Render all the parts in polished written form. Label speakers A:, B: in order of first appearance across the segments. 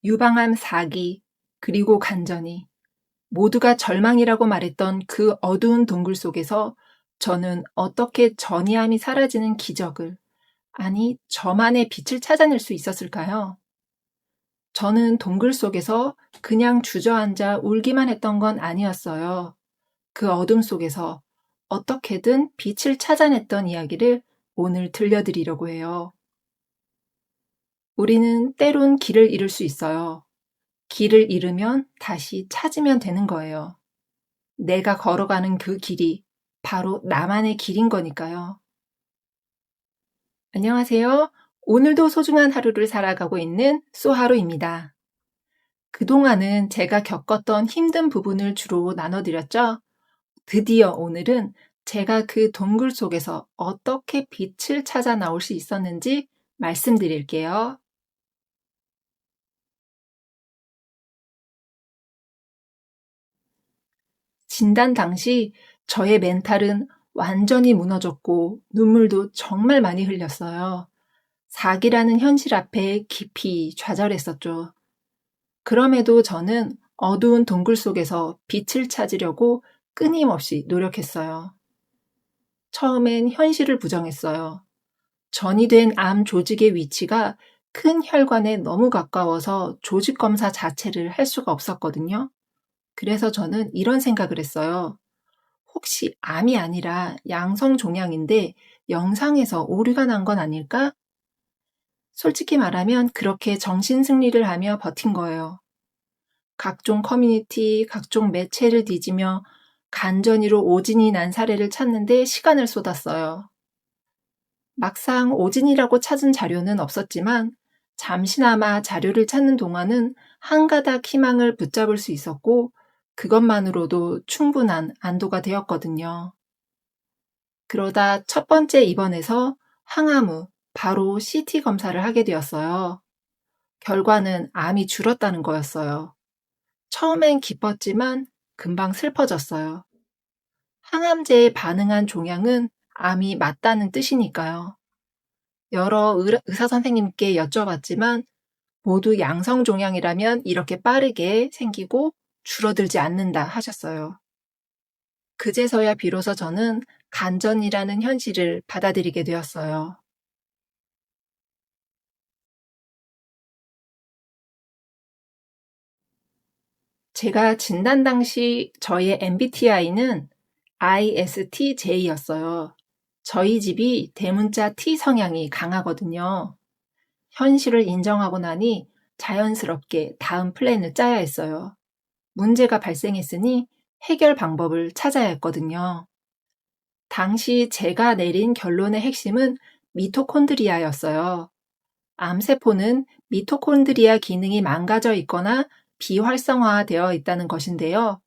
A: 유방암 4기, 그리고 간전이 모두가 절망이라고 말했던 그 어두운 동굴 속에서 저는 어떻게 전이함이 사라지는 기적을, 아니, 저만의 빛을 찾아낼 수 있었을까요? 저는 동굴 속에서 그냥 주저앉아 울기만 했던 건 아니었어요. 그 어둠 속에서 어떻게든 빛을 찾아냈던 이야기를 오늘 들려드리려고 해요. 우리는 때론 길을 잃을 수 있어요. 길을 잃으면 다시 찾으면 되는 거예요. 내가 걸어가는 그 길이 바로 나만의 길인 거니까요. 안녕하세요. 오늘도 소중한 하루를 살아가고 있는 쏘하루입니다. 그동안은 제가 겪었던 힘든 부분을 주로 나눠드렸죠. 드디어 오늘은 제가 그 동굴 속에서 어떻게 빛을 찾아 나올 수 있었는지 말씀드릴게요. 진단 당시 저의 멘탈은 완전히 무너졌고 눈물도 정말 많이 흘렸어요. 사기라는 현실 앞에 깊이 좌절했었죠. 그럼에도 저는 어두운 동굴 속에서 빛을 찾으려고 끊임없이 노력했어요. 처음엔 현실을 부정했어요. 전이 된 암 조직의 위치가 큰 혈관에 너무 가까워서 조직 검사 자체를 할 수가 없었거든요. 그래서 저는 이런 생각을 했어요. 혹시 암이 아니라 양성 종양인데 영상에서 오류가 난 건 아닐까? 솔직히 말하면 그렇게 정신 승리를 하며 버틴 거예요. 각종 커뮤니티, 각종 매체를 뒤지며 간전이로 오진이 난 사례를 찾는데 시간을 쏟았어요. 막상 오진이라고 찾은 자료는 없었지만 잠시나마 자료를 찾는 동안은 한 가닥 희망을 붙잡을 수 있었고 그것만으로도 충분한 안도가 되었거든요. 그러다 첫 번째 입원에서 항암 후 바로 CT 검사를 하게 되었어요. 결과는 암이 줄었다는 거였어요. 처음엔 기뻤지만 금방 슬퍼졌어요. 항암제에 반응한 종양은 암이 맞다는 뜻이니까요. 여러 의사 선생님께 여쭤봤지만 모두 양성 종양이라면 이렇게 빠르게 생기고 줄어들지 않는다 하셨어요. 그제서야 비로소 저는 간전이라는 현실을 받아들이게 되었어요. 제가 진단 당시 저의 MBTI는 ISTJ였어요. 저희 집이 대문자 T 성향이 강하거든요. 현실을 인정하고 나니 자연스럽게 다음 플랜을 짜야 했어요. 문제가 발생했으니 해결 방법을 찾아야 했거든요. 당시 제가 내린 결론의 핵심은 미토콘드리아였어요. 암세포는 미토콘드리아 기능이 망가져 있거나 비활성화되어 있다는 것인데요.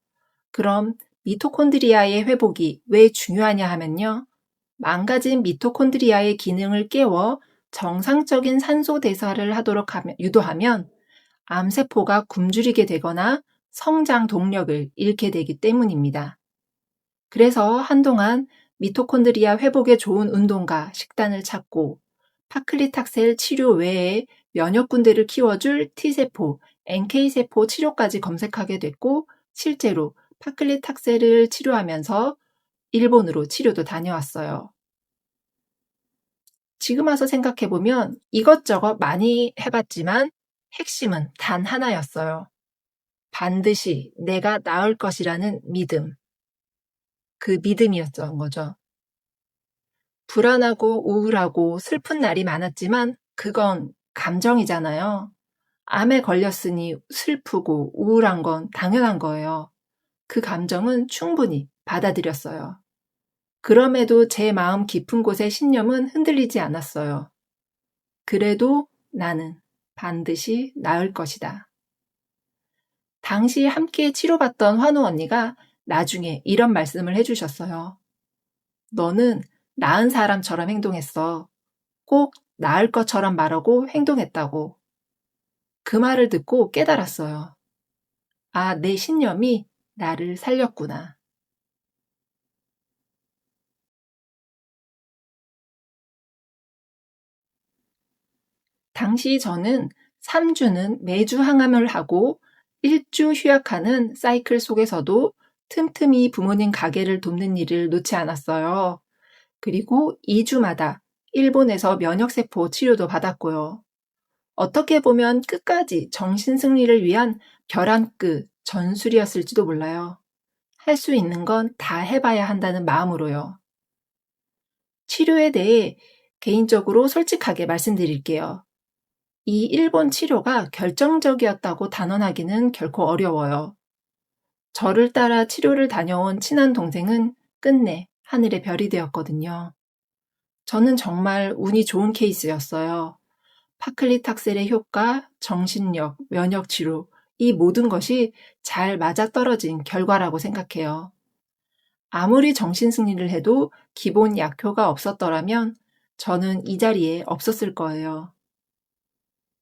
A: 그럼 미토콘드리아의 회복이 왜 중요하냐 하면요. 망가진 미토콘드리아의 기능을 깨워 정상적인 산소 대사를 하도록 유도하면 암세포가 굶주리게 되거나 성장 동력을 잃게 되기 때문입니다. 그래서 한동안 미토콘드리아 회복에 좋은 운동과 식단을 찾고 파클리탁셀 치료 외에 면역군대를 키워줄 T세포, NK세포 치료까지 검색하게 됐고 실제로 파클리탁셀을 치료하면서 일본으로 치료도 다녀왔어요. 지금 와서 생각해보면 이것저것 많이 해봤지만 핵심은 단 하나였어요. 반드시 내가 나을 것이라는 믿음. 그 믿음이었던 거죠. 불안하고 우울하고 슬픈 날이 많았지만 그건 감정이잖아요. 암에 걸렸으니 슬프고 우울한 건 당연한 거예요. 그 감정은 충분히 받아들였어요. 그럼에도 제 마음 깊은 곳의 신념은 흔들리지 않았어요. 그래도 나는 반드시 나을 것이다. 당시 함께 치료받던 환우 언니가 나중에 이런 말씀을 해주셨어요. 너는 나은 사람처럼 행동했어. 꼭 나을 것처럼 말하고 행동했다고. 그 말을 듣고 깨달았어요. 아, 내 신념이 나를 살렸구나. 당시 저는 3주는 매주 항암을 하고 1주 휴학하는 사이클 속에서도 틈틈이 부모님 가게를 돕는 일을 놓지 않았어요. 그리고 2주마다 일본에서 면역세포 치료도 받았고요. 어떻게 보면 끝까지 정신 승리를 위한 벼랑끝 전술이었을지도 몰라요. 할 수 있는 건 다 해봐야 한다는 마음으로요. 치료에 대해 개인적으로 솔직하게 말씀드릴게요. 이 일본 치료가 결정적이었다고 단언하기는 결코 어려워요. 저를 따라 치료를 다녀온 친한 동생은 끝내 하늘의 별이 되었거든요. 저는 정말 운이 좋은 케이스였어요. 파클리탁셀의 효과, 정신력, 면역 치료, 이 모든 것이 잘 맞아떨어진 결과라고 생각해요. 아무리 정신승리를 해도 기본 약효가 없었더라면 저는 이 자리에 없었을 거예요.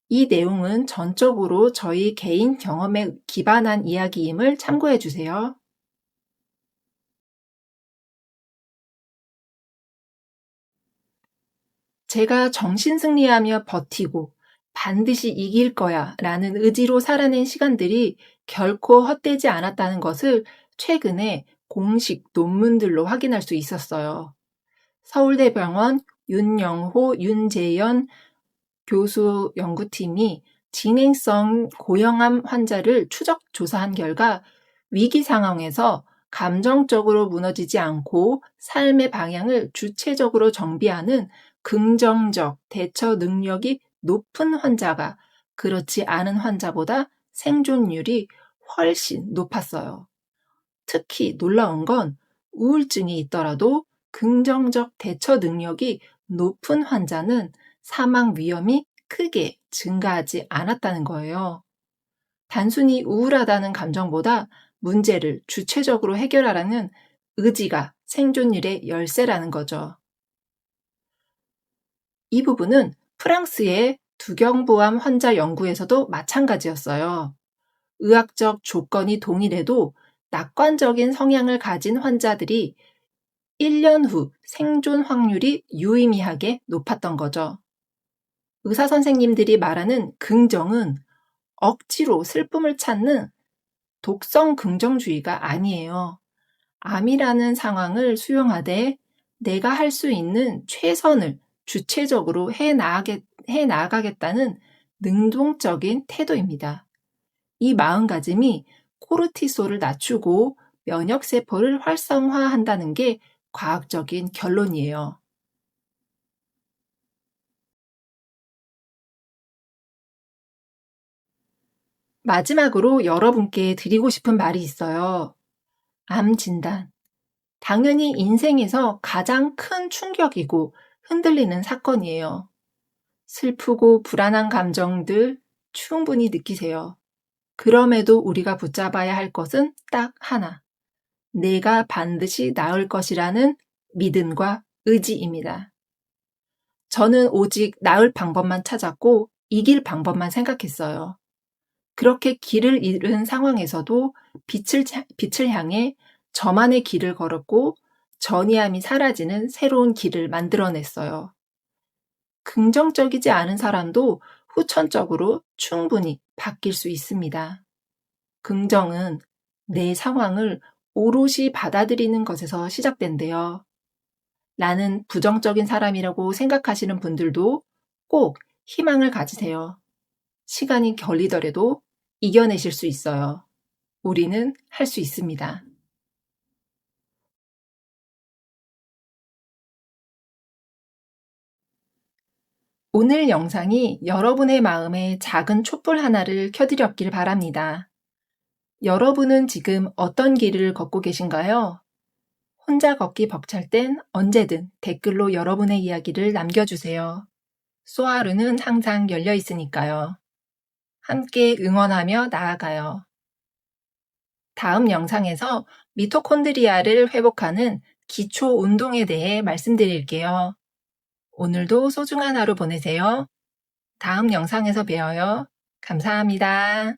A: 이 내용은 전적으로 저희 개인 경험에 기반한 이야기임을 참고해 주세요. 제가 정신승리하며 버티고 반드시 이길 거야 라는 의지로 살아낸 시간들이 결코 헛되지 않았다는 것을 최근에 공식 논문들로 확인할 수 있었어요. 서울대병원 윤영호, 윤재현 교수 연구팀이 진행성 고형암 환자를 추적 조사한 결과 위기 상황에서 감정적으로 무너지지 않고 삶의 방향을 주체적으로 정비하는 긍정적 대처 능력이 높은 환자가 그렇지 않은 환자보다 생존율이 훨씬 높았어요. 특히 놀라운 건 우울증이 있더라도 긍정적 대처 능력이 높은 환자는 사망 위험이 크게 증가하지 않았다는 거예요. 단순히 우울하다는 감정보다 문제를 주체적으로 해결하라는 의지가 생존율의 열쇠라는 거죠. 이 부분은 프랑스의 두경부암 환자 연구에서도 마찬가지였어요. 의학적 조건이 동일해도 낙관적인 성향을 가진 환자들이 1년 후 생존 확률이 유의미하게 높았던 거죠. 의사 선생님들이 말하는 긍정은 억지로 슬픔을 찾는 독성 긍정주의가 아니에요. 암이라는 상황을 수용하되 내가 할 수 있는 최선을 주체적으로 해 나가겠다는 능동적인 태도입니다. 이 마음가짐이 코르티솔을 낮추고 면역세포를 활성화한다는 게 과학적인 결론이에요. 마지막으로 여러분께 드리고 싶은 말이 있어요. 암 진단. 당연히 인생에서 가장 큰 충격이고 흔들리는 사건이에요. 슬프고 불안한 감정들 충분히 느끼세요. 그럼에도 우리가 붙잡아야 할 것은 딱 하나. 내가 반드시 나을 것이라는 믿음과 의지입니다. 저는 오직 나을 방법만 찾았고 이길 방법만 생각했어요. 그렇게 길을 잃은 상황에서도 빛을 향해 저만의 길을 걸었고 전이함이 사라지는 새로운 길을 만들어냈어요. 긍정적이지 않은 사람도 후천적으로 충분히 바뀔 수 있습니다. 긍정은 내 상황을 오롯이 받아들이는 것에서 시작된대요. 나는 부정적인 사람이라고 생각하시는 분들도 꼭 희망을 가지세요. 시간이 걸리더라도 이겨내실 수 있어요. 우리는 할 수 있습니다. 오늘 영상이 여러분의 마음에 작은 촛불 하나를 켜드렸길 바랍니다. 여러분은 지금 어떤 길을 걷고 계신가요? 혼자 걷기 벅찰 땐 언제든 댓글로 여러분의 이야기를 남겨주세요. 소아루는 항상 열려 있으니까요. 함께 응원하며 나아가요. 다음 영상에서 미토콘드리아를 회복하는 기초 운동에 대해 말씀드릴게요. 오늘도 소중한 하루 보내세요. 다음 영상에서 봬요. 감사합니다.